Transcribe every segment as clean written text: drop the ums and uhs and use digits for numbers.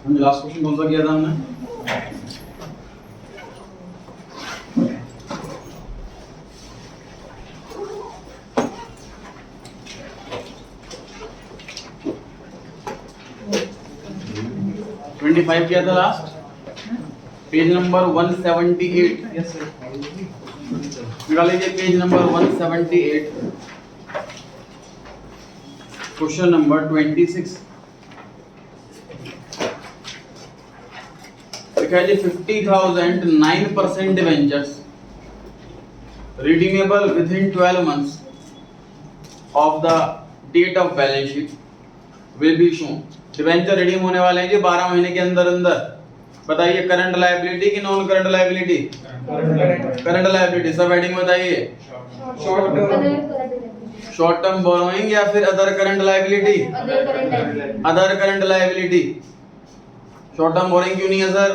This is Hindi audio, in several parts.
हमने लास्ट क्वेश्चन कौन सा किया था हमने? फाइव किया था last, page number 178। Yes sir. निकाल लीजिए पेज नंबर 178, क्वेश्चन नंबर 26। लिखा है जी 50,000 9% debentures redeemable within 12 months of the date of balance sheet will be shown। Debenture redeem होने वाले हैं जी 12 महीने के अंदर अंदर। बताइए करंट लायबिलिटी की non current liability? Current liability. सब हेडिंग बताइए। शॉर्ट टर्म बोरोइंग या फिर other current liability? Other current liability. Short term borrowing क्यों नहीं है सर?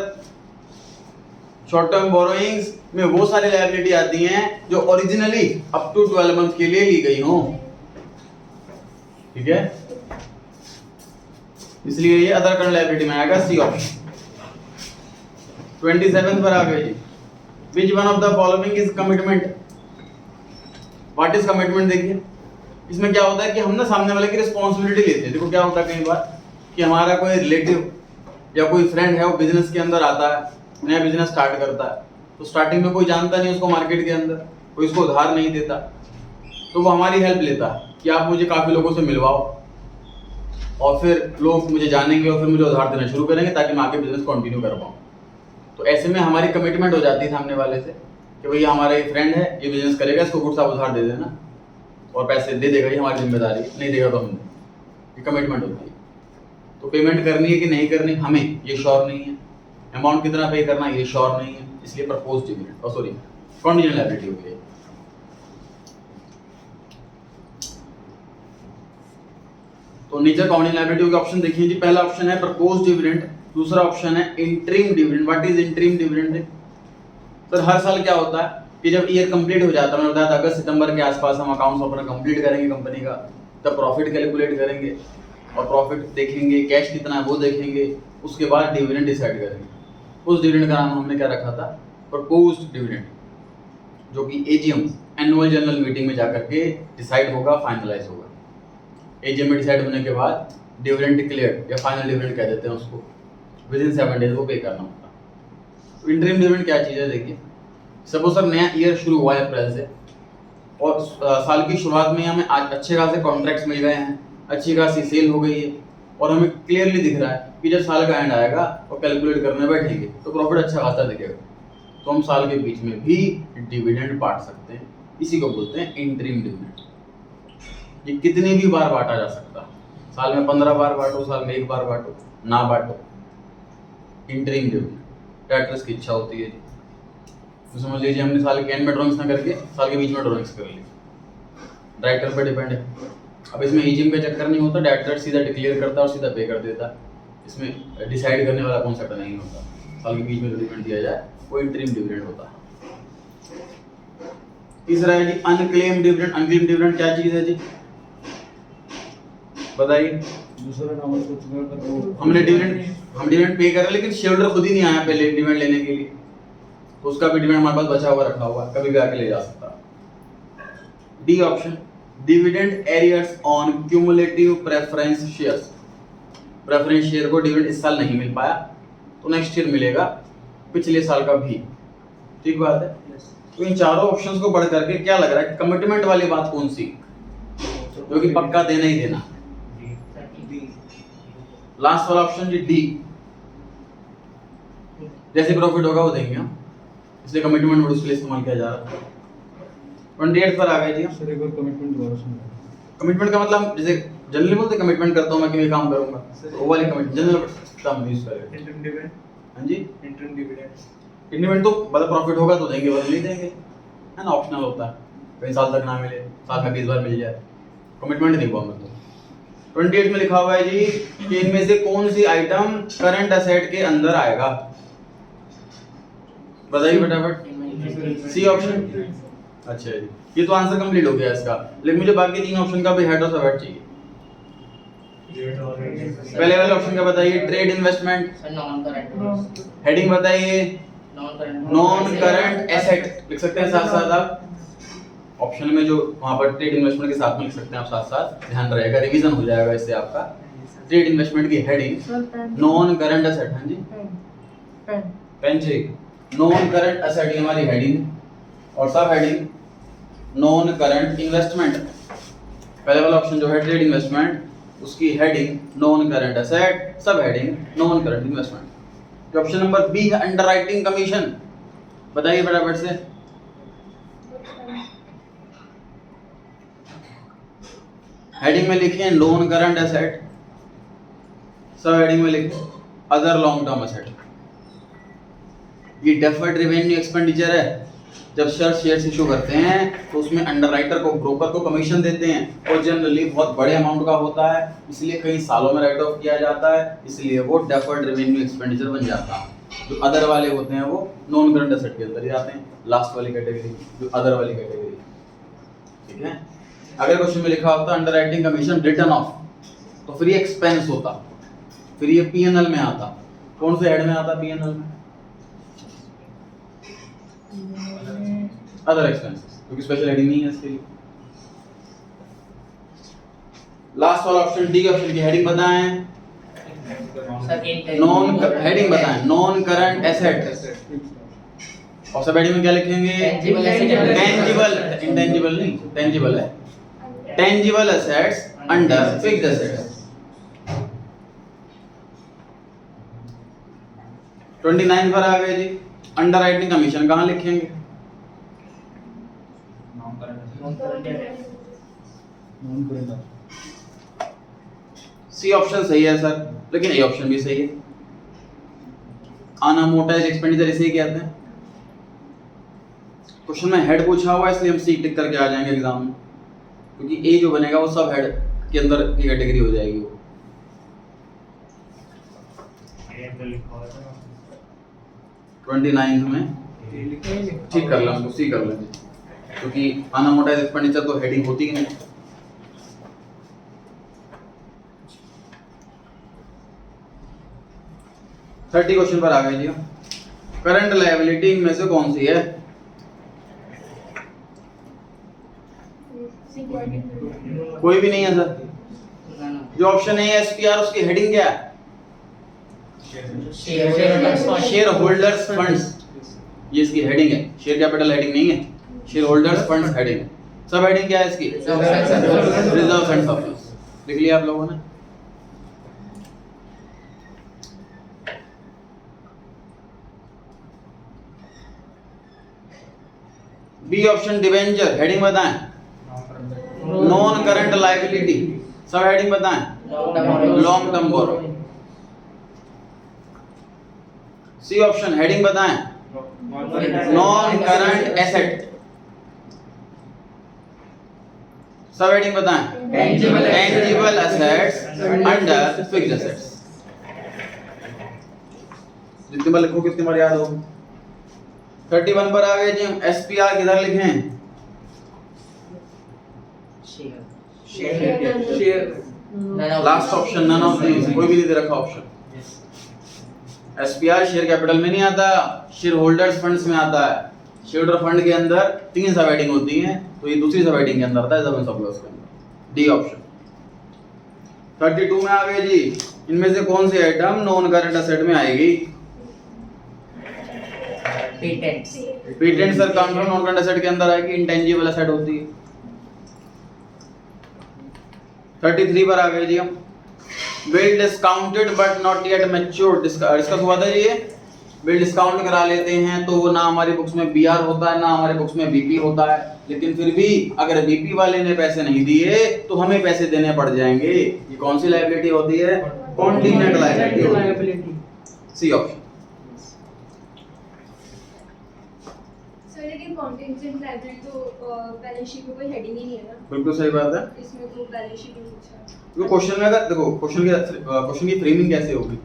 शॉर्ट टर्म बोरोइंग्स में वो सारी लायबिलिटी आती हैं जो ओरिजिनली अप टू 12 मंथ के लिए ली गई हो। ठीक है, इसलिए ये अदर करंट लायबिलिटी में आएगा, सी ऑप्शन। 27 पर आ गए जी। Which one of the following is commitment? What is commitment? देखिए इसमें क्या होता है कि हम ना सामने वाले की रिस्पॉन्सिबिलिटी लेते हैं। देखो क्या होता है कई बार कि हमारा कोई रिलेटिव या कोई फ्रेंड है, वो बिजनेस के अंदर आता है, नया बिजनेस स्टार्ट करता है, तो स्टार्टिंग में कोई जानता नहीं उसको मार्केट के अंदर, कोई उसको उधार नहीं देता, तो वो हमारी हेल्प लेता है कि आप मुझे काफ़ी लोगों से मिलवाओ, और फिर लोग मुझे जानेंगे और फिर मुझे उधार देना शुरू करेंगे ताकि मैं आगे बिजनेस कंटिन्यू कर पाऊँ। तो ऐसे में हमारी कमिटमेंट हो जाती है सामने वाले से कि भैया हमारा एक फ्रेंड है, ये बिजनेस करेगा, इसको कुछ आप उधार दे देना और पैसे दे देगा, ये हमारी जिम्मेदारी, नहीं देगा तो हम, ये कमिटमेंट होती है। तो पेमेंट करनी है कि नहीं करनी हमें ये श्योर नहीं है, अमाउंट कितना पे करना ये श्योर नहीं है, इसलिए proposed dividend sorry contingent liability हो गई। तो नीचे कंटीजेंट लायबिलिटी के ऑप्शन देखिए जी। पहला ऑप्शन है प्रपोज्ड डिविडेंड, दूसरा ऑप्शन है interim dividend. What is interim dividend? Sir हर साल क्या होता है कि जब ईयर कंप्लीट हो जाता है, मैंने बताया था अगस्त सितंबर के आसपास हम अकाउंट्स अपना कंप्लीट करेंगे कंपनी का, तब प्रॉफिट कैलकुलेट करेंगे और प्रॉफिट देखेंगे, कैश कितना है वो देखेंगे, उसके बाद डिविडेंड डिसाइड करेंगे। उस डिविडेंड का नाम हमने क्या रखा था? प्रपोज्ड डिविडेंड, जो कि एजीएम एनुअल जनरल मीटिंग में जाकर के डिसाइड होगा, फाइनलाइज होगा। एजीएम में डिसाइड होने के बाद डिविडेंड डिक्लेयर्ड या फाइनल डिविडेंड कह देते हैं उसको, विद इन 7 डेज वो पे करना होता है। तो इंटरिम डिविडेंड क्या चीज़ है? देखिए सपोज सर नया ईयर शुरू हुआ है अप्रैल से, और साल की शुरुआत में हमें आज अच्छे खासे कॉन्ट्रैक्ट्स मिल गए हैं, अच्छी खासी सेल हो गई है, और हमें क्लियरली दिख रहा है कि जब साल का एंड आएगा और कैलकुलेट करने बैठेंगे तो प्रॉफिट अच्छा खासा दिखेगा, तो हम साल के बीच में भी डिविडेंड बांट सकते हैं। इसी को बोलते हैं इंटरिम डिविडेंड। ये कितनी भी बार बांटा जा सकता है, साल में 15 बार बांटो, साल में 1 बार बांटो, ना बांटो। इंटरिम डिविडेंड डायरेक्टर्स की इच्छा होती है। तो समझ लीजिए हमने साल के एंड में ड्रॉइंग्स ना करके साल के बीच में ड्रॉइंग्स कर ली, डायरेक्टर पर डिपेंड है। अब इसमें एजीएम का चक्कर नहीं होता, डायरेक्टर सीधा डिक्लेयर करता है और सीधा पे कर देता है, इसमें डिसाइड करने वाला कॉन्सेप्ट नहीं होता। साल के बीच में डिविडेंड दिया जाए वो इंटरिम डिविडेंड होता है। तीसरा है जी अनक्लेम डिविडेंड। अनक्लेम डिविडेंड क्या चीज़ है जी? बताइए। दूसरा नाम हमने डिविडेंड पे कर, लेकिन शेयरहोल्डर खुद ही नहीं आया पहले डिविडेंड लेने के लिए, तो उसका भी डिविडेंड हमारे पास बचा हुआ रखा हुआ, कभी भी आके ले जा सकता। D option dividend arrears on cumulative preference shares. Preference share को डिविडेंड इस साल नहीं मिल पाया तो नेक्स्ट ईयर मिलेगा, पिछले साल का भी। ठीक बात है। तो इन चारों ऑप्शंस को बढ़ करके क्या लग रहा है कि कमिटमेंट वाली बात कौन सी, जो कि पक्का देना ही देना? लास्ट वाला ऑप्शन जी डी, जैसे प्रॉफिट होगा वो देंगे हम, इसलिए कमिटमेंट वर्ड उसके लिए इस्तेमाल किया जा रहा है। 28 पर आ गए जी। सर एक बार कमिटमेंट दोबारा सुनिए। कमिटमेंट का मतलब जैसे जनरली बोलते कमिटमेंट करता हूं मैं कि मैं काम करूंगा, तो वो वाली कमिटमेंट जनरल टर्म यूज करेंगे। Interim dividend. हां जी, इंटरिम डिविडेंड। इंक्रीमेंट तो मतलब प्रॉफिट होगा तो देंगे, वरना नहीं देंगे, है ना, ऑप्शनल होता है, कई साल तक ना मिले, साल में 20 बार मिल जाए, कमिटमेंट नहीं हुआ मतलब। 28 में लिखा हुआ है जी कि इनमें से कौन सी आइटम करंट असेट के अंदर आएगा? बताइए फटाफट। C option. अच्छा जी, ये तो आंसर कंप्लीट हो गया इसका, लेकिन मुझे बाकी 3 ऑप्शन का भी हेड और सब हेड चाहिए। पहले वाले ऑप्शन का बताइए, trade investment. Non current heading बताइए, नॉन करंट एसेट एसेट लिख सकते हैं साथ साथ आप। ऑप्शन में जो वहां पर ट्रेड इन्वेस्टमेंट के साथ में लिख सकते हैं आप साथ साथ, ध्यान रहेगा, रिवीजन हो जाएगा इससे आपका। ट्रेड इन्वेस्टमेंट की हेडिंग नॉन करंट एसेट। हाँ जी पेन चाहिए। नॉन करंट एसेट हमारी हेडिंग और सब हेडिंग नॉन करंट इन्वेस्टमेंट। पहले वाला ऑप्शन जो है ट्रेड इन्वेस्टमेंट, उसकी heading non current asset, sub heading non current investment. Option number B है अंडरराइटिंग कमीशन। बताइए फटाफट से। हेडिंग में लिखिए non current asset, sub heading में लिखिए अदर लॉन्ग टर्म एसेट। ये डेफर्ड रेवेन्यू एक्सपेंडिचर है। जब शेयर्स इशू करते हैं तो उसमें अंडरराइटर को, ब्रोकर को कमीशन देते हैं और जनरली बहुत बड़े अमाउंट का होता है, इसलिए कई सालों में राइट ऑफ किया जाता है, इसलिए वो डेफर्ड रेवेन्यू एक्सपेंडिचर बन जाता है। जो अदर वाले होते हैं वो नॉन करंट एसेट के अंदर ही आते हैं, लास्ट वाली कैटेगरी, जो अदर वाली कैटेगरी। ठीक है, अगर क्वेश्चन में लिखा होता अंडरराइटिंग कमीशन रिटर्न ऑफ, तो फिर ये एक्सपेंस होता, फिर ये पीएनएल में आता। कौन से हेड में आता पीएनएल में? अदर एक्सपेंसेस, क्योंकि स्पेशल हेडिंग नहीं है इसके लिए। लास्ट वाला ऑप्शन डी ऑप्शन की हेडिंग बताएं। नॉन हेडिंग बताएं नॉन करंट एसेट, और सब हेडिंग में क्या लिखेंगे? टेंजिबल, इंटेंजिबल नहीं, टेंजिबल है। Tangible assets under fixed assets. 29 पर आ गए जी। अंडरराइटिंग कमीशन कहाँ लिखेंगे? नॉन करंट सी ऑप्शन सही है सर, लेकिन ए ऑप्शन भी सही है। अनअमोर्टाइज्ड एक्सपेंडिचर इसे ही कहते हैं। क्वेश्चन में हेड पूछा हुआ है इसलिए हम सी टिक करके आ जाएंगे एग्जाम में, क्योंकि ए जो बनेगा वो सब हेड के अंदर की कैटेगरी हो जाएगी वो। 29 में ठीक कर लें, उसको सी कर लें, क्योंकि अनअमोर्टाइज्ड एक्सपेंडिचर तो हेडिंग होती ही नहीं। थर्टी क्वेश्चन पर आ गए जी। करंट लायबिलिटी इनमें से कौन सी है? कोई भी नहीं है सर। जो ऑप्शन है एसपीआर, उसकी हेडिंग क्या है? शेयर होल्डर्स फंड्स, ये इसकी हेडिंग है। शेयर कैपिटल हेडिंग नहीं है, शेयर होल्डर्स फंड्स हेडिंग है। सब हेडिंग क्या है इसकी? Reserve and surplus. लिख लिया आप लोगों ने? बी ऑप्शन डिवेंचर, हेडिंग बताएं नॉन करंट लायबिलिटी, सब हेडिंग बताएं लॉन्ग टर्म बोरो। सी ऑप्शन हेडिंग बताएं non current asset, sub heading बताएं tangible assets under fixed assets. जितनी बार लिखो कितनी बार याद हो। 31 पर आ गए जी हम। एसपीआर किधर लिखें? Last option none of these, कोई भी नहीं दे रखा ऑप्शन। एसपीआर शेयर कैपिटल में नहीं आता, शेयर होल्डर्स फंड्स में आता है। शेयर होल्डर फंड के अंदर 3 सब हेडिंग होती हैं, तो ये दूसरी सब हेडिंग के अंदर आता है, रिजर्व एंड सरप्लस के अंदर। D option. 32 में आ गए जी। इनमें से कौन सी आइटम नॉन करंट एसेट में आएगी? Patent sir count non current asset के अंदर आएगी, इंटेंजिबल एसेट होती है। 33 पर आ गए जी हम। Bill discounted but not yet matured, discuss हुआ था जी। ये बिल डिस्काउंट करा लेते हैं तो वो ना हमारी बुक्स में बीआर होता है ना हमारे बुक्स में बीपी होता है, लेकिन फिर भी अगर बीपी वाले ने पैसे नहीं दिए तो हमें पैसे देने पड़ जाएंगे। ये कौन सी लायबिलिटी होती है? Contingent liability. C option. Sir लेकिन कॉन्टिजेंट लायबिलिटी तो बैलेंस शीट में कोई हेडिंग ही नहीं है ना? बिल्कुल सही बात है। इसमें तो बैलेंस शीट में पूछा है। तो क्वेश्चन में अगर देखो क्वेश्चन की फ्रेमिंग कैसे होगी?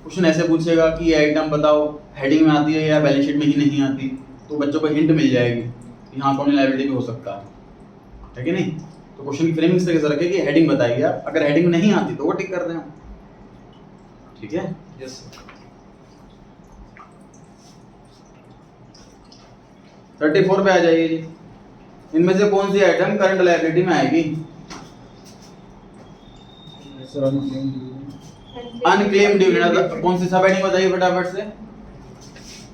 क्वेश्चन ऐसे पूछेगा कि ये आइटम बताओ हेडिंग में आती है या बैलेंस शीट में ही नहीं आती, तो बच्चों को हिंट मिल जाएगी कि हाँ कौन लायबिलिटी भी हो सकता है कि नहीं। तो क्वेश्चन की फ्रेमिंग इस तरीके से रखें कि हेडिंग बताइए आप, अगर हेडिंग नहीं आती तो वो टिक कर दें हम, ठीक है। Yes sir. 34 पे आ जाइए जी। इनमें से कौन सी आइटम करंट लायबिलिटी में आएगी? Sir unclaimed unclaimed dividend. कौन सी सब हेडिंग बताइए फटाफट से?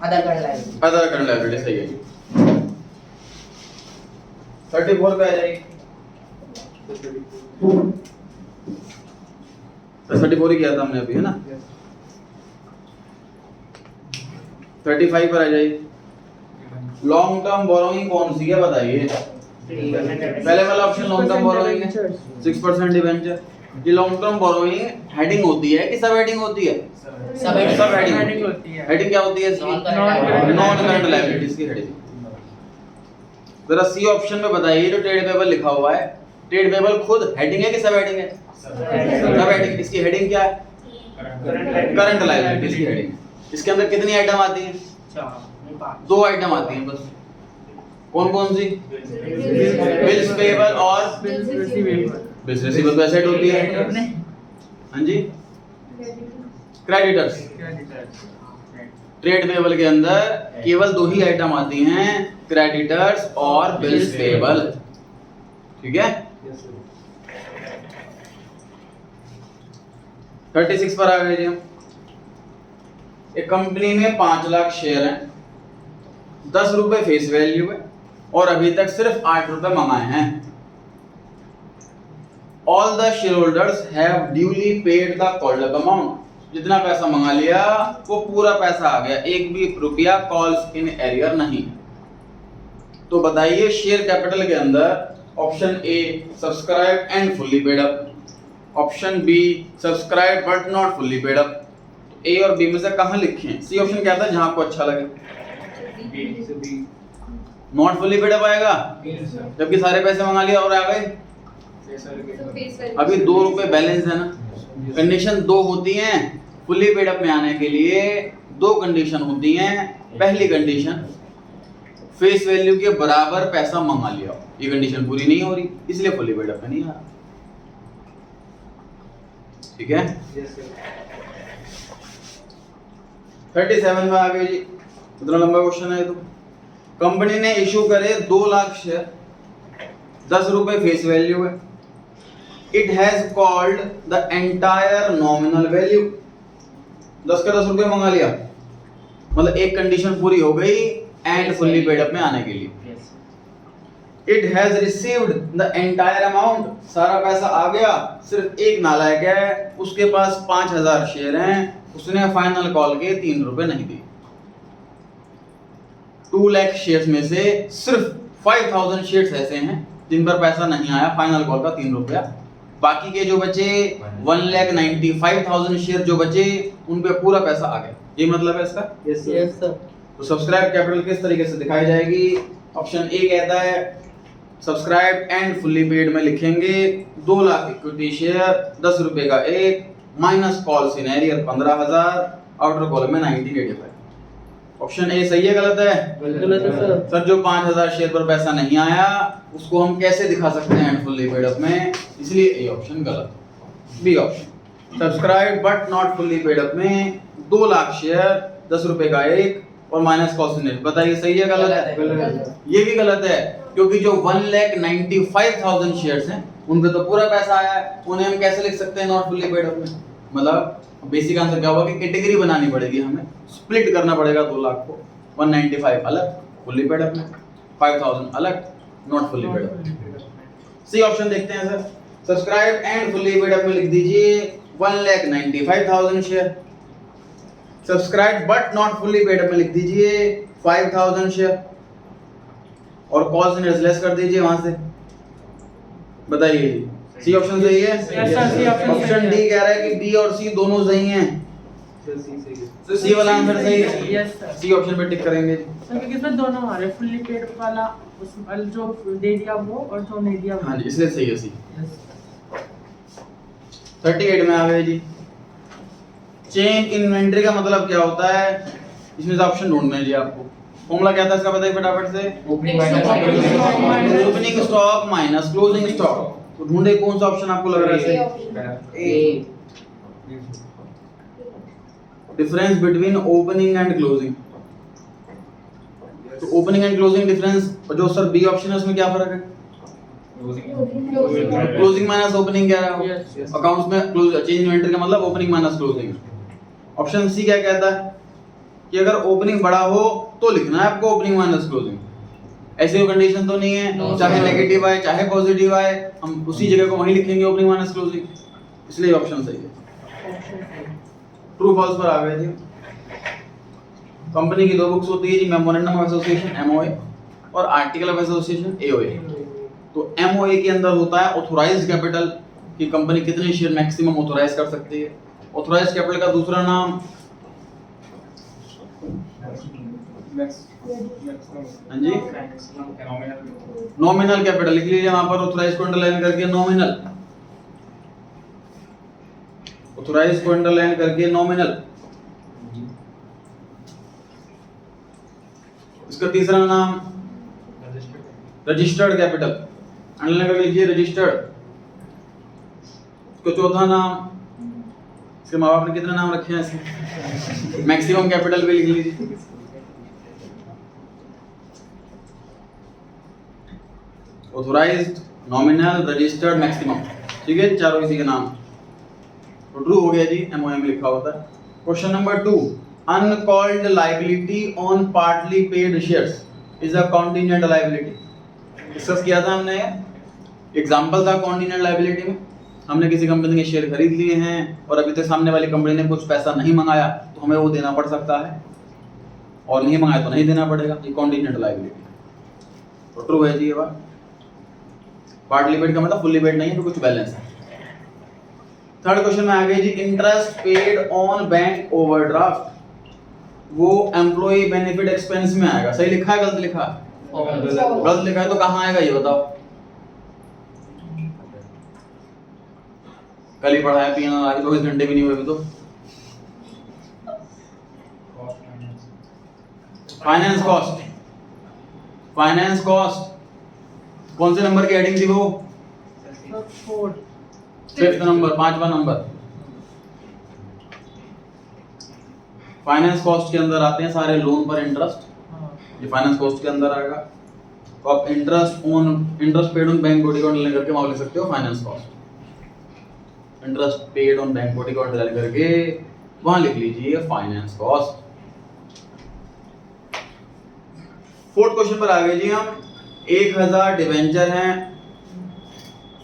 Other current liability. Other current liability, सही है जी। 34 पे आ जाइए। 34 ही किया था हमने अभी, है ना। 35 पर आ जाइए। लॉन्ग टर्म बोरोइंग कौन सी है बताइए? पहले वाला ऑप्शन लॉन्ग टर्म बोरोइंग है, 6% डिबेंचर। ये लॉन्ग टर्म बोरोइंग हेडिंग होती है कि सब हेडिंग होती है? सब हेडिंग होती है। हेडिंग क्या होती है इसकी? नॉन करंट लायबिलिटीज की हेडिंग। जरा सी ऑप्शन में बताइए जो ट्रेड पेबल लिखा हुआ है, ट्रेड पेबल खुद हेडिंग है कि सब हेडिंग है? सब हेडिंग। इसकी हेडिंग क्या है? करंट लायबिलिटीज की हेडिंग। इसके अंदर कितनी आइटम आती है? 2 आइटम आती हैं बस। कौन कौन सी? बिल्स पेबल और बिल्स रिसीवेबल। तो एसेट होती है। हाँ जी, क्रेडिटर्स। ट्रेड पेबल के अंदर केवल 2 ही आइटम आती हैं, क्रेडिटर्स और बिल्स पेबल, ठीक है। 36 पर आ गए जी हम। एक कंपनी में 5 लाख शेयर हैं, 10 रुपए फेस वैल्यू है और अभी तक सिर्फ 8 रुपए मंगाए हैं। All the share holders have duly paid the called up amount. जितना पैसा मंगा लिया वो पूरा पैसा आ गया, एक भी रुपया कॉल्स इन एरियर नहीं। तो बताइए शेयर कैपिटल के अंदर option A subscribe and fully paid up, option B subscribe but not fully paid up. A और बी में से कहां लिखें? सी ऑप्शन क्या था जहां आपको अच्छा लगे? नॉट फुल्ली पेड अप आएगा, जबकि सारे पैसे मंगा लिया और आ गए। अभी 2 रुपए बैलेंस है ना। कंडीशन 2 होती हैं फुल्ली पेड अप में आने के लिए। 2 कंडीशन होती हैं। पहली कंडीशन फेस वैल्यू के बराबर पैसा मंगा लिया, ये कंडीशन पूरी नहीं हो रही, इसलिए फुल्ली पेड अप में नहीं आ रहा, ठीक है। 37 में आ गए जी। इतना लंबा क्वेश्चन है। तो कंपनी ने इशू करे 2 लाख शेयर, 10 रुपए फेस वैल्यू है। It has called the entire nominal value. 10 का 10 रुपए मंगा लिया, मतलब एक कंडीशन पूरी हो गई एंड फुल्ली पेड अप में आने के लिए। It has received the entire amount. सारा पैसा आ गया, सिर्फ एक नालायक है, उसके पास 5000 शेयर हैं, उसने फाइनल कॉल के 3 रुपए नहीं दिए। 2 लाख शेयर्स में से सिर्फ 5000 शेयर्स ऐसे हैं जिन पर पैसा नहीं आया, फाइनल कॉल का 3 रुपया। बाकी के जो बचे 1,95,000 शेयर जो बचे उन पे पूरा पैसा आ गया। ये मतलब है इसका। Yes sir. तो सब्सक्राइब कैपिटल किस तरीके से दिखाई जाएगी? ऑप्शन ए कहता है सब्सक्राइब एंड फुल्ली पेड में लिखेंगे 2 लाख इक्विटी शेयर, 10 रुपए का एक, माइनस कॉल सिनेरियर 15,000, आउटर कॉलम में 1985। ऑप्शन ए सही है गलत है? गलत है सर। सर जो 5000 शेयर पर पैसा नहीं आया उसको हम कैसे दिखा सकते हैं एंड फुल्ली पेड अप में, इसलिए ए ऑप्शन गलत। B option subscribe but not fully paid up में 2 लाख शेयर, 10 रुपए का एक और माइनस कॉल सिनेरियर। बताइए सही है गलत है? गलत है। ये भी गलत है क्योंकि जो 1,95,000 शेयर्स हैं उन पे तो पूरा पैसा आया है, उन्हें हम कैसे लिख सकते हैं नॉट फुल्ली पेड अप में? मतलब बेसिक आंसर क्या होगा कि कैटेगरी बनानी पड़ेगी, हमें स्प्लिट करना पड़ेगा 2 लाख को। 195 अलग फुल्ली पेड अप में, 5000 अलग not fully paid up. C option देखते हैं sir. Subscribe and fully paid up में लिख दीजिए 1,95,000 share. Subscribe but not fully paid up में लिख दीजिए 5000 शेयर और कॉल से लेस कर दीजिए वहां से। बताइए जी सी ऑप्शन सही है? ऑप्शन डी कह रहा है कि बी और सी दोनों सही हैं, तो सी वाला आंसर सही है। Yes sir. सी ऑप्शन पे टिक करेंगे। सर क्योंकि इसमें दोनों हमारे फुल्ली पेड वाला उस जो दे दिया वो और जो नहीं दिया वो। हाँ जी इसलिए सही है सी। यस। 38 में आ गए जी। चेंज इन्वेंटरी का मतलब क्या होता है? इसमें से ऑप्शन ढूंढना है जी आपको। फॉर्मूला क्या था इसका बताइए फटाफट से। Opening stock minus closing stock. तो ढूंढे कौन सा ऑप्शन आपको लग रहा है A difference between opening and closing. तो ओपनिंग एंड क्लोजिंग डिफरेंस जो सर बी ऑप्शन है उसमें क्या फर्क है? क्लोजिंग माइनस ओपनिंग क्या है? Yes. अकाउंट्स में क्लोज चेंज इन्वेंटरी का मतलब opening minus closing. Option C क्या कहता है कि अगर ओपनिंग बड़ा हो तो लिखना है आपको ओपनिंग माइनस क्लोजिंग। ऐसी कोई कंडीशन तो नहीं है, No, चाहे sir. नेगेटिव आए चाहे पॉजिटिव आए हम उसी जगह को वहीं लिखेंगे ओपनिंग माइनस क्लोजिंग, इसलिए ऑप्शन सही है। ट्रू फॉल्स पर आ गए जी। कंपनी की दो बुक्स होती है जी, मेमोरेंडम ऑफ एसोसिएशन एमओए और आर्टिकल ऑफ एसोसिएशन एओए। तो एमओए के अंदर होता है ऑथोराइज्ड कैपिटल कि कंपनी कितने शेयर मैक्सिमम ऑथोराइज कर सकती है। ऑथोराइज्ड कैपिटल का दूसरा नाम हाँ जी नॉमिनल कैपिटल लिख लीजिए वहां पर, ऑथोराइज को अंडरलाइन करके नॉमिनल, ऑथोराइज को अंडरलाइन करके नॉमिनल। इसका तीसरा नाम रजिस्टर्ड कैपिटल, अंडरलाइन करके लिखिए रजिस्टर्ड। इसका चौथा नाम, इसके माँ बाप ने कितने नाम रखे हैं इसके, मैक्सिमम कैपिटल भी लिख लीजिए। ऑथोराइज्ड, नॉमिनल, रजिस्टर्ड, मैक्सिमम, ठीक है चारों इसी के नाम। तो ट्रू हो गया जी, एमओएम लिखा होता है। Question number 2, uncalled liability on partly paid shares is a contingent liability. Discuss किया था हमने, एग्जांपल था कॉन्टिजेंट लायबिलिटी में, हमने किसी कंपनी के शेयर खरीद लिए हैं और अभी तक सामने वाली कंपनी ने कुछ पैसा नहीं मंगाया तो हमें वो देना पड़ सकता है, और नहीं मंगाया तो नहीं देना पड़ेगा, ये कॉन्टिजेंट लायबिलिटी। तो ट्रू है जी ये बात। पार्टली पेड का मतलब फुल्ली पेड नहीं है, तो कुछ बैलेंस है। थर्ड क्वेश्चन में आ गए जी, interest paid on bank overdraft, वो एम्प्लॉय बेनिफिट एक्सपेंस में आएगा। सही लिखा है गलत लिखा है? गलत लिखा है तो कहाँ आएगा ये बताओ। कल ही पढ़ा है, पीएनएल आगे 24 घंटे भी नहीं हुए अभी तो। फाइनेंस कॉस्ट, फाइनेंस कॉस्ट कौन से नंबर की हेडिंग थी वो? फिफ्थ नंबर, 5वां नंबर। फाइनेंस कॉस्ट के अंदर आते हैं सारे लोन पर इंटरेस्ट, ये फाइनेंस कॉस्ट के अंदर आएगा। तो आप interest paid on bank body को अंडरलाइन करके वहां लिख सकते हो finance cost. Interest paid on bank body को अंडरलाइन करके वहां लिख लीजिए फाइनेंस कॉस्ट। फोर्थ क्वेश्चन पर आ गए जी हम। 1000 डिवेंचर हैं,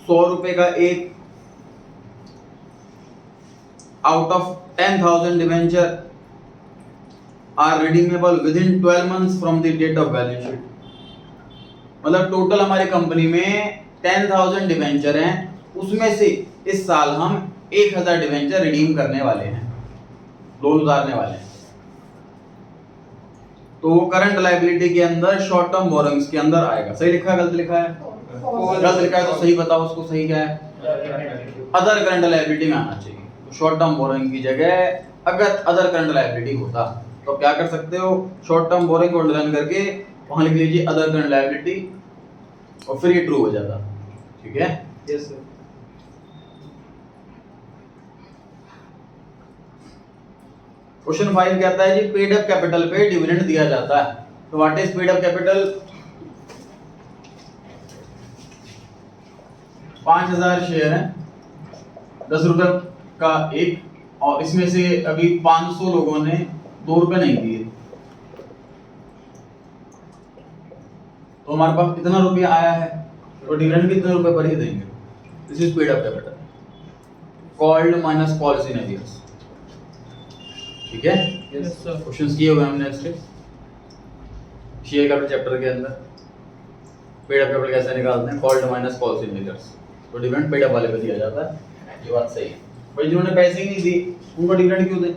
100 रुपए का एक, out of 10,000 debenture are redeemable within 12 months from the date of balance sheet. मतलब टोटल हमारी कंपनी में 10,000 डिवेंचर हैं, उसमें से इस साल हम 1000 डिवेंचर रिडीम करने वाले हैं, लोन उतारने वाले हैं। तो करंट लायबिलिटी के अंदर शॉर्ट टर्म बोरोइंग्स के अंदर आएगा। सही लिखा है गलत लिखा है? गलत लिखा है तो सही बताओ उसको, सही क्या है? अदर करंट लायबिलिटी में आना चाहिए। तो शॉर्ट टर्म बोरोइंग की जगह अगर अदर करंट लायबिलिटी होता तो आप क्या कर सकते हो, शॉर्ट टर्म बोरोइंग को अंडरलाइन करके वहां लिख लीजिए अदर करंट लायबिलिटी और फिर ये ट्रू हो जाता। ठीक है? Yes sir. क्वेश्चन 5 कहता है जी, पेड अप कैपिटल पे डिविडेंड दिया जाता है। तो what is paid up capital? 5000 share हैं, 10 रुपए का एक, और इसमें से अभी 500 लोगों ने 2 रुपए नहीं दिए, तो हमारे पास कितना रुपया आया है, तो डिविडेंड कितने रुपए पर ही देंगे। This is paid up capital called minus policy in arrears. ठीक है? Yes sir. क्वेश्चंस किए हुए हमने इसके शेयर कैपिटल चैप्टर के अंदर। पेड अप कैपिटल कैसे निकालते हैं, called minus policy in arrears. तो डिविडेंड पेड अप वाले पे दिया जाता है, ये बात सही है। भाई जिन्होंने पैसे ही नहीं दिए उनको डिविडेंड क्यों दें?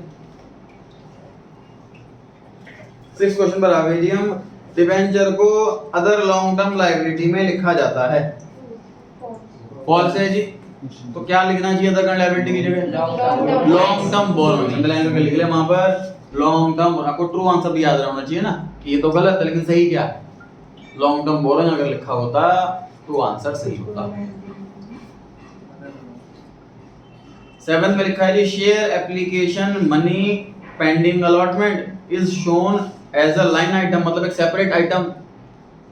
6 क्वेश्चन पर आ गए जी हम। डिबेंचर को अदर लॉन्ग टर्म लायबिलिटी में लिखा जाता है। फॉल्स है जी। तो क्या लिखना चाहिए अदर करंट लायबिलिटी की जगह? Long term borrowing. अंडरलाइन करके लिख ले वहां पर लॉन्ग टर्म, आपको ट्रू आंसर भी याद रहना चाहिए ना कि ये तो गलत है लेकिन सही क्या है। लॉन्ग टर्म बोरोइंग अगर लिखा होता तो आंसर सही होता। 7th में लिखा है जी share application money pending allotment is shown as a line item, मतलब एक सेपरेट आइटम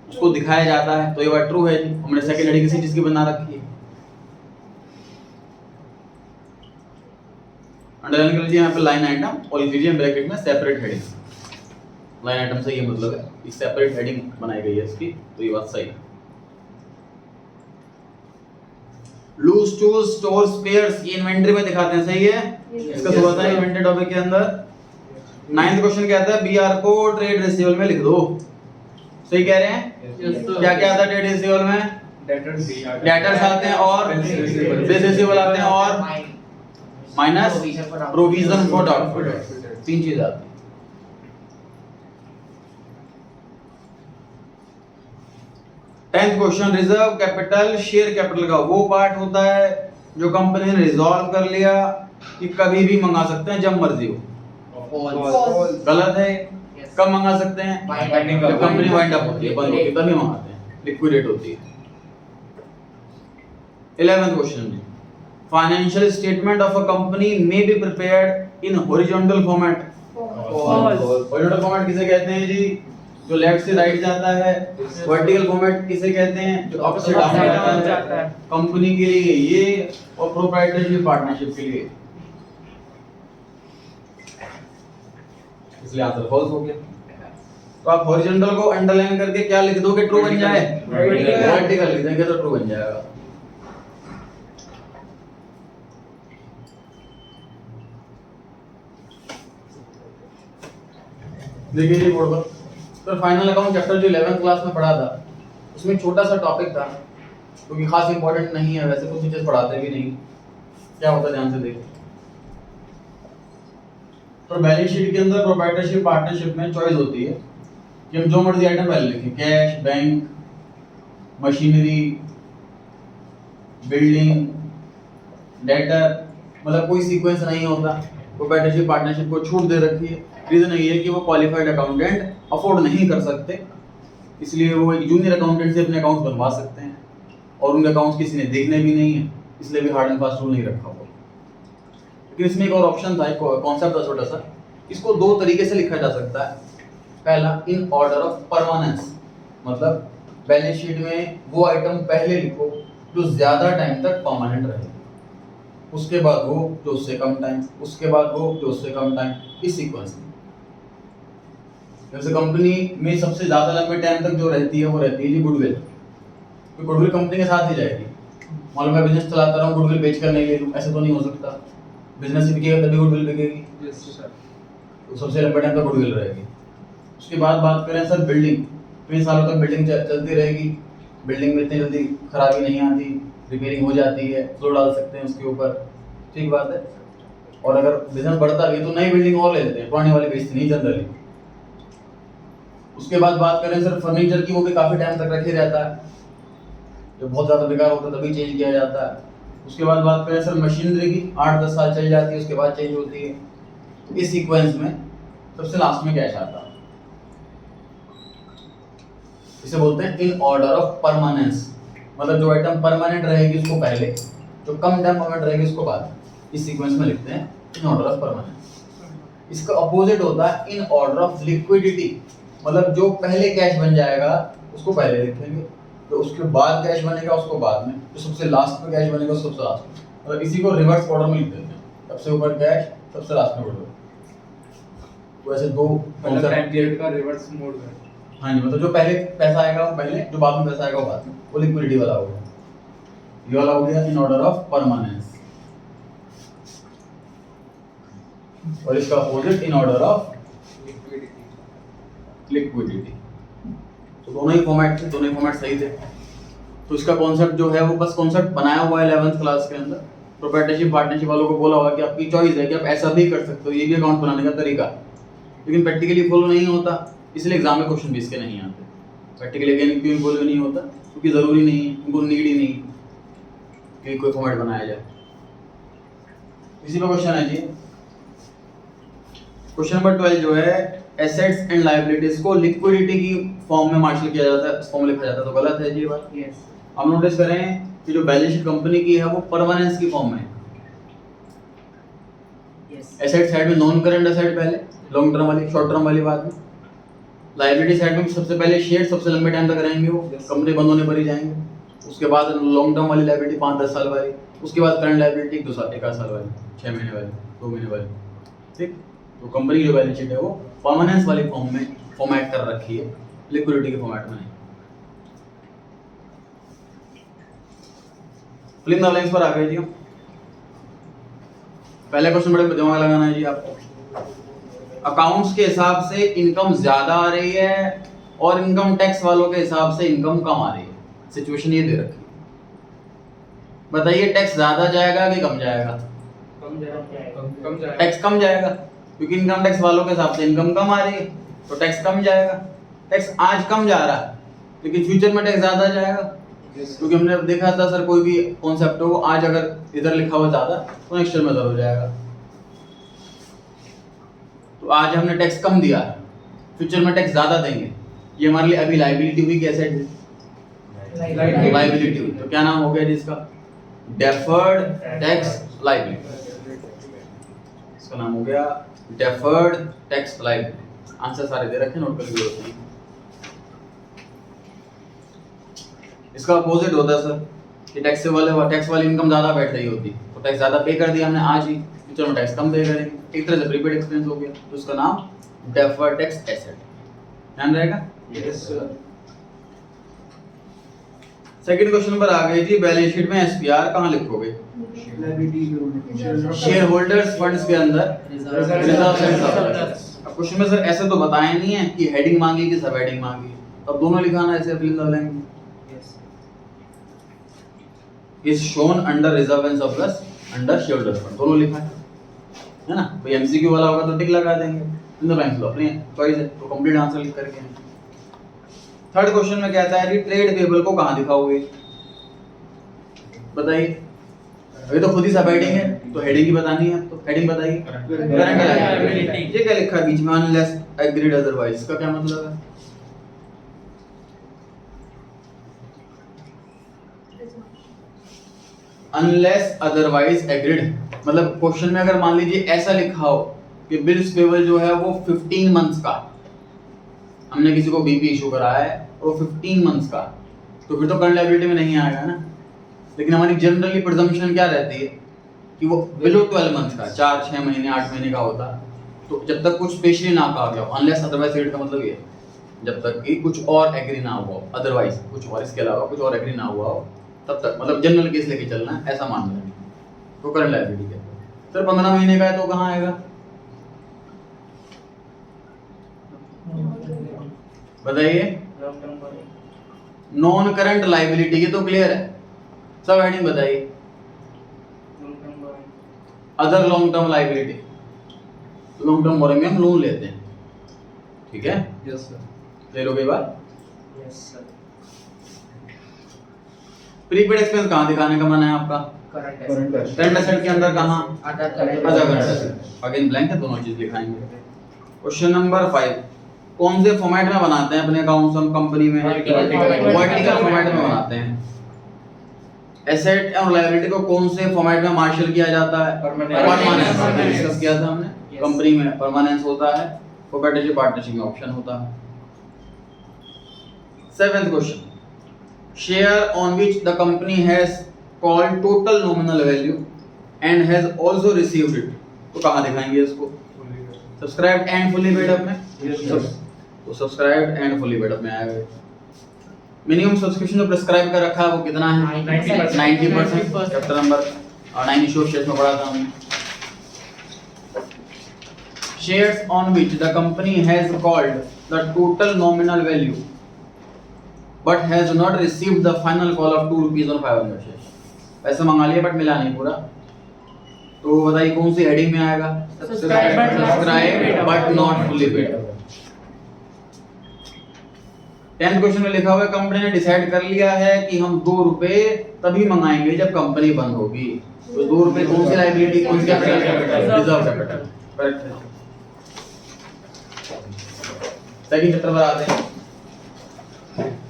उसको दिखाया जाता है, तो ये बात ट्रू है जी। हमने सेकंड हेडिंग किसी चीज की बना रखी है, अंडरलाइन कर लीजिए यहाँ पे लाइन आइटम और लिख लीजिए ब्रैकेट में सेपरेट हेडिंग। लाइन आइटम से ये मतलब है एक सेपरेट हेडिंग बनाई गई है इसकी, तो ये बात सही है। लूज टूल्स स्टोर स्पेयर्स, ये इन्वेंटरी में दिखाते हैं, सही है। इसका थोड़ा सा इन्वेंटरी टॉपिक के अंदर 9th क्वेश्चन कहता है बीआर को ट्रेड रिसीवेबल में लिख दो, सही कह रहे हैं। क्या क्या आता है ट्रेड रिसीवेबल में? डेटर्स आते हैं और बिल्स रिसीवेबल आते हैं और माइनस प्रोविजन फॉर डाउटफुल, 3 चीज आती है। Tenth question reserve capital share capital का वो पार्ट होता है जो कंपनी ने रिजॉल्व कर लिया कि कभी भी मंगा सकते हैं जब मर्जी हो। गलत है। कब मंगा सकते हैं? जब कंपनी वाइंड अप होती है, बंद होती है, तभी मंगाते हैं, लिक्विडेट होती है। 11th question financial statement of a company may be prepared in horizontal format. Horizontal format किसे कहते हैं जी? जो लेफ्ट से राइट जाता है। वर्टिकल फॉर्मेट किसे कहते हैं? जो अप से डाउन जाता है। कंपनी के लिए ये और प्रोप्राइटरशिप पार्टनरशिप के लिए, इसलिए आंसर फॉल्स हो गया। तो आप हॉरिजॉन्टल को अंडरलाइन करके क्या लिख दोगे ट्रू बन जाए? वर्टिकल लिख देंगे तो ट्रू बन जाएगा। देखिए जी बोर्ड पर तो फाइनल अकाउंट चैप्टर जो 11th क्लास में पढ़ा था उसमें छोटा सा टॉपिक था क्योंकि खास इंपॉर्टेंट नहीं है, वैसे कुछ टीचर्स पढ़ाते भी नहीं। क्या होता है ध्यान से देखिए। तो बैलेंस शीट के अंदर प्रोप्राइटरशिप पार्टनरशिप में चॉइस होती है कि हम जो मर्जी आइटम पहले लिखें, cash, bank, machinery, building, debtor, मतलब कोई सीक्वेंस नहीं होता। प्रोप्राइटरशिप पार्टनरशिप को छूट दे रखी है। रीजन ये है कि वो क्वालिफाइड अकाउंटेंट अफोर्ड नहीं कर सकते, इसलिए वो एक जूनियर अकाउंटेंट से अपने अकाउंट्स बनवा सकते हैं और उनके अकाउंट्स किसी ने देखने भी नहीं है, इसलिए भी हार्ड एंड फास्ट रूल नहीं रखा हुआ। लेकिन इसमें एक और ऑप्शन था, एक कॉन्सेप्ट था छोटा सा। इसको 2 तरीके से लिखा जा सकता है। पहला इन ऑर्डर ऑफ परमानेंस, मतलब बैलेंस शीट में वो आइटम पहले लिखो जो ज्यादा टाइम तक परमानेंट रहे, उसके बाद वो जो उससे कम टाइम, उसके बाद वो जो उससे कम टाइम, इस सीक्वेंस में। जैसे कंपनी में सबसे ज्यादा लंबे टाइम तक जो रहती है वो रहती है जी गुडविल। तो गुडविल कंपनी के साथ ही जाएगी। मान लो मैं बिजनेस चलाता रहा हूँ, गुडविल बेच कर नहीं ले लूँ, ऐसे तो नहीं हो सकता। बिजनेस बिकेगा तभी गुडविल बिकेगी, तो सबसे लंबे टाइम तक गुडविल रहेगी। उसके बाद बात करें सर बिल्डिंग, 20 सालों तक बिल्डिंग चलती रहेगी। बिल्डिंग में इतनी जल्दी खराबी नहीं आती, रिपेयरिंग हो जाती है, फ्लो डाल सकते हैं उसके ऊपर, ठीक बात है। और अगर बिजनेस बढ़ता है तो नई बिल्डिंग और ले लेते हैं, पुरानी वाली बेचते नहीं जनरली। उसके बाद बात करें सर फर्नीचर की, वो भी काफी टाइम तक रखे रहता है, जब बहुत ज्यादा बेकार होता है तभी चेंज किया जाता है। उसके बाद बात करें सर मशीनरी की, 8-10 साल चल जाती है, उसके बाद चेंज होती है। तो इस सीक्वेंस में सबसे लास्ट में कैश आता है, इसे बोलते हैं इन ऑर्डर ऑफ परमानेंस। मतलब जो आइटम परमानेंट रहेगी उसको पहले, जो कम टाइम परमानेंट रहेगी उसको बाद। इस सीक्वेंस में लिखते हैं इन ऑर्डर ऑफ परमानेंस। इसका अपोजिट होता है इन ऑर्डर ऑफ लिक्विडिटी, मतलब जो पहले कैश बन जाएगा उसको पहले लिखेंगे, तो उसके बाद कैश बनेगा उसको बाद में, जो सबसे लास्ट में कैश बनेगा सबसे लास्ट में। मतलब इसी को रिवर्स ऑर्डर में लिख देते हैं, सबसे ऊपर कैश, सबसे लास्ट में गुडविल। तो ऐसे 2 टाइम पीरियड का रिवर्स मोड है। हाँ जी, मतलब जो पहले पैसा आएगा वो पहले, जो बाद में पैसा आएगा वो बाद में, वो लिक्विडिटी वाला हो गया। ये वाला हो गया इन ऑर्डर ऑफ परमानेंस, और इसका opposite in order of liquidity. तो दोनों ही फॉर्मेट थे, दोनों ही फॉर्मेट सही थे। तो इसका कॉन्सेप्ट जो है वो बस कॉन्सेप्ट बनाया हुआ है 11th क्लास के अंदर। प्रोप्राइटरशिप पार्टनरशिप वालों को बोला हुआ कि आपकी चॉइस है कि आप ऐसा भी कर सकते हो, ये भी अकाउंट बनाने का तरीका, लेकिन प्रैक्टिकली फॉलो नहीं होता, इसलिए एग्जाम में क्वेश्चन भी इसके नहीं आते। प्रैक्टिकली अगेन क्यों फॉलो नहीं होता? क्योंकि जरूरी नहीं है, उनको नीड ही नहीं कि कोई फॉर्मेट बनाया जाए। इसी पे क्वेश्चन है जी क्वेश्चन नंबर 12 जो है एसेट्स एंड लायबिलिटीज को लिक्विडिटी की फॉर्म में मार्शल किया जाता है, इस फॉर्म में लिखा जाता है, तो गलत है जी ये बात। Yes. अब नोटिस करें कि जो बैलेंस शीट कंपनी की है वो परमानेंस की फॉर्म में है। Yes. एसेट साइड में नॉन करंट एसेट पहले, लॉन्ग टर्म वाली, शॉर्ट टर्म वाली बाद में। लायबिलिटी साइड में सबसे पहले शेयर सबसे लंबे टाइम तक रहेंगे, वो कंपनी बंद होने पर ही जाएंगे। उसके बाद लॉन्ग टर्म वाली लायबिलिटी 5-10 साल वाली, उसके बाद करंट लायबिलिटी 1 साल वाली, 6 महीने वाली, 2 महीने वाली। ठीक, तो कंपनी की जो बैलेंस शीट है वो परमानेंस वाली फॉर्म में फॉर्मेट कर रखी है, लिक्विडिटी के फॉर्मेट में नहीं। फिल इन द ब्लैंक्स पर आ गए जी। पहले क्वेश्चन बड़े दिमाग लगाना है जी आपको। अकाउंट्स के हिसाब से इनकम ज्यादा आ रही है और इनकम टैक्स वालों के हिसाब से इनकम कम आ रही है। सिचुएशन ये दे रखी है, बताइए टैक्स ज्यादा जाएगा कि कम जाएगा? कम जाएगा। टैक्स कम जाएगा, क्योंकि इनकम टैक्स वालों के हिसाब से इनकम कम आ रही है, तो टैक्स कम जाएगा। टैक्स आज कम जा रहा है लेकिन फ्यूचर में टैक्स ज्यादा जाएगा, क्योंकि हमने देखा था सर कोई भी कॉन्सेप्ट हो आज अगर इधर लिखा हुआ ज्यादा तो नेक्स्ट में ज्यादा हो जाएगा। तो आज हमने टैक्स कम दिया है, फ्यूचर में टैक्स ज्यादा देंगे। ये हमारे लिए अभी लायबिलिटी हुई कि एसेट हुई? लायबिलिटी हुई। तो क्या नाम हो गया जी इसका? Deferred tax liability. इसका नाम हो गया डेफर्ड टैक्स लायबिलिटी। आंसर सारे दे रखे, नोट कर लीजिए। इसका अपोजिट होता है सर कि टैक्स वाली इनकम ज्यादा बैठ रही होती, तो टैक्स ज्यादा पे कर दिया हमने आज ही, फ्यूचर में टैक्स कम पे करेंगे। एक तरह से प्रीपेड एक्सपेंस हो गया, तो उसका नाम डेफर्ड टैक्स एसेट। ध्यान रहेगा? Yes sir. सेकंड क्वेश्चन पर आ गए जी। बैलेंस शीट में एसपीआर कहां लिखोगे? शेयर होल्डर्स फंड्स के अंदर रिजर्व एंड सरप्लस। अब क्वेश्चन में सर ऐसे तो बताया नहीं है कि हेडिंग मांगी कि सब हेडिंग मांगी, अब दोनों लिखाना ऐसे fill in the blank. Is shown under reserve and surplus under shareholders fund, दोनों लिखा है ना। कोई एमसीक्यू वाला होगा तो टिक लगा देंगे, इन द ब्लैंक्स लो, अपनी चॉइस है, तो कंप्लीट आंसर लिख करके। थर्ड क्वेश्चन में कहता है कि ट्रेड पेबल को कहां दिखाओगे? बताइए, अभी तो खुद ही सब हेडिंग है तो हेडिंग ही बतानी है, तो हेडिंग बताइए। Current liability. ये क्या लिखा है बीच में? अनलेस एग्रीड अदरवाइज, इसका क्या मतलब है? अनलेस अदरवाइज एग्रीड, मतलब क्वेश्चन में अगर मान लीजिए ऐसा लिखा हो कि बिल्स पेबल जो है वो 15 मंथ्स का, हमने किसी को बीपी इशू कराया है और 15 मंथ्स का, तो फिर तो करंट लायबिलिटी में नहीं आएगा ना। लेकिन हमारी जनरली प्रिजम्पशन क्या रहती है कि वो बिलो 12 मंथ्स का, 4, 6 महीने, 8 महीने का होता है। तो जब तक कुछ स्पेशली ना कहा गया, अनलेस अदरवाइज एग्रीड का मतलब ये जब तक कि कुछ और एग्री ना हुआ हो, अदरवाइज कुछ और इसके अलावा कुछ और एग्री ना हुआ हो, तब तक मतलब जनरल केस लेके चलना है, ऐसा मान लें तो करंट लायबिलिटी कहते हैं। सर 15 महीने का है तो कहाँ आएगा? बताइए। नॉन करंट लायबिलिटी की तो क्लियर है, सब हेडिंग बताइए। Other long term liability, long term borrowings हम, लोन लेते हैं, ठीक है? Yes sir. ले लो कई बार। Yes, sir. प्रीपेड एक्सपेंस कहाँ दिखाने का मन है आपका? Current Current asset. Current asset के अंदर कहाँ? Other current other current assets. Asset. Again blank है, दोनों चीज दिखाएंगे। क्वेश्चन नंबर 5, कौन से फॉर्मेट में बनाते हैं अपने अकाउंट्स हम कंपनी में? वर्टिकल फॉर्मेट में बनाते हैं। एसेट और लायबिलिटी को कौन से फॉर्मेट में मार्शल किया जाता है? परमानेंस। डिस्कस किया था हमने। कंपनी में परमानेंस होता है, कोऑपरेटिव पार्टनरशिप में ऑप्शन होता है। 7th question, share on which the company has called total nominal value and has also received it, तो कहाँ दिखाएंगे इसको? Subscribed and fully paid up में। तो subscribed and fully paid up में आएगा। मिनिमम सब्सक्रिप्शन जो प्रिस्क्राइब कर रखा है वो कितना है? 90%। Chapter number 9 issue of shares में पढ़ा था हमने। Shares on which the company has called the total nominal value but has not received the final call of 2 rupees on 500 shares, पैसा मंगा लिया बट मिला नहीं पूरा, तो बताइए कौन सी हेडिंग में आएगा? Subscribe but not fully paid. 10th question में लिखा हुआ है कंपनी ने डिसाइड कर लिया है कि हम 2 रुपए तभी मंगाएंगे जब कंपनी बंद होगी, तो 2 रुपए कौन सी लायबिलिटी, कौन सी कैपिटल? Reserve capital. करेक्ट है। सेकंड चैप्टर पर आते हैं।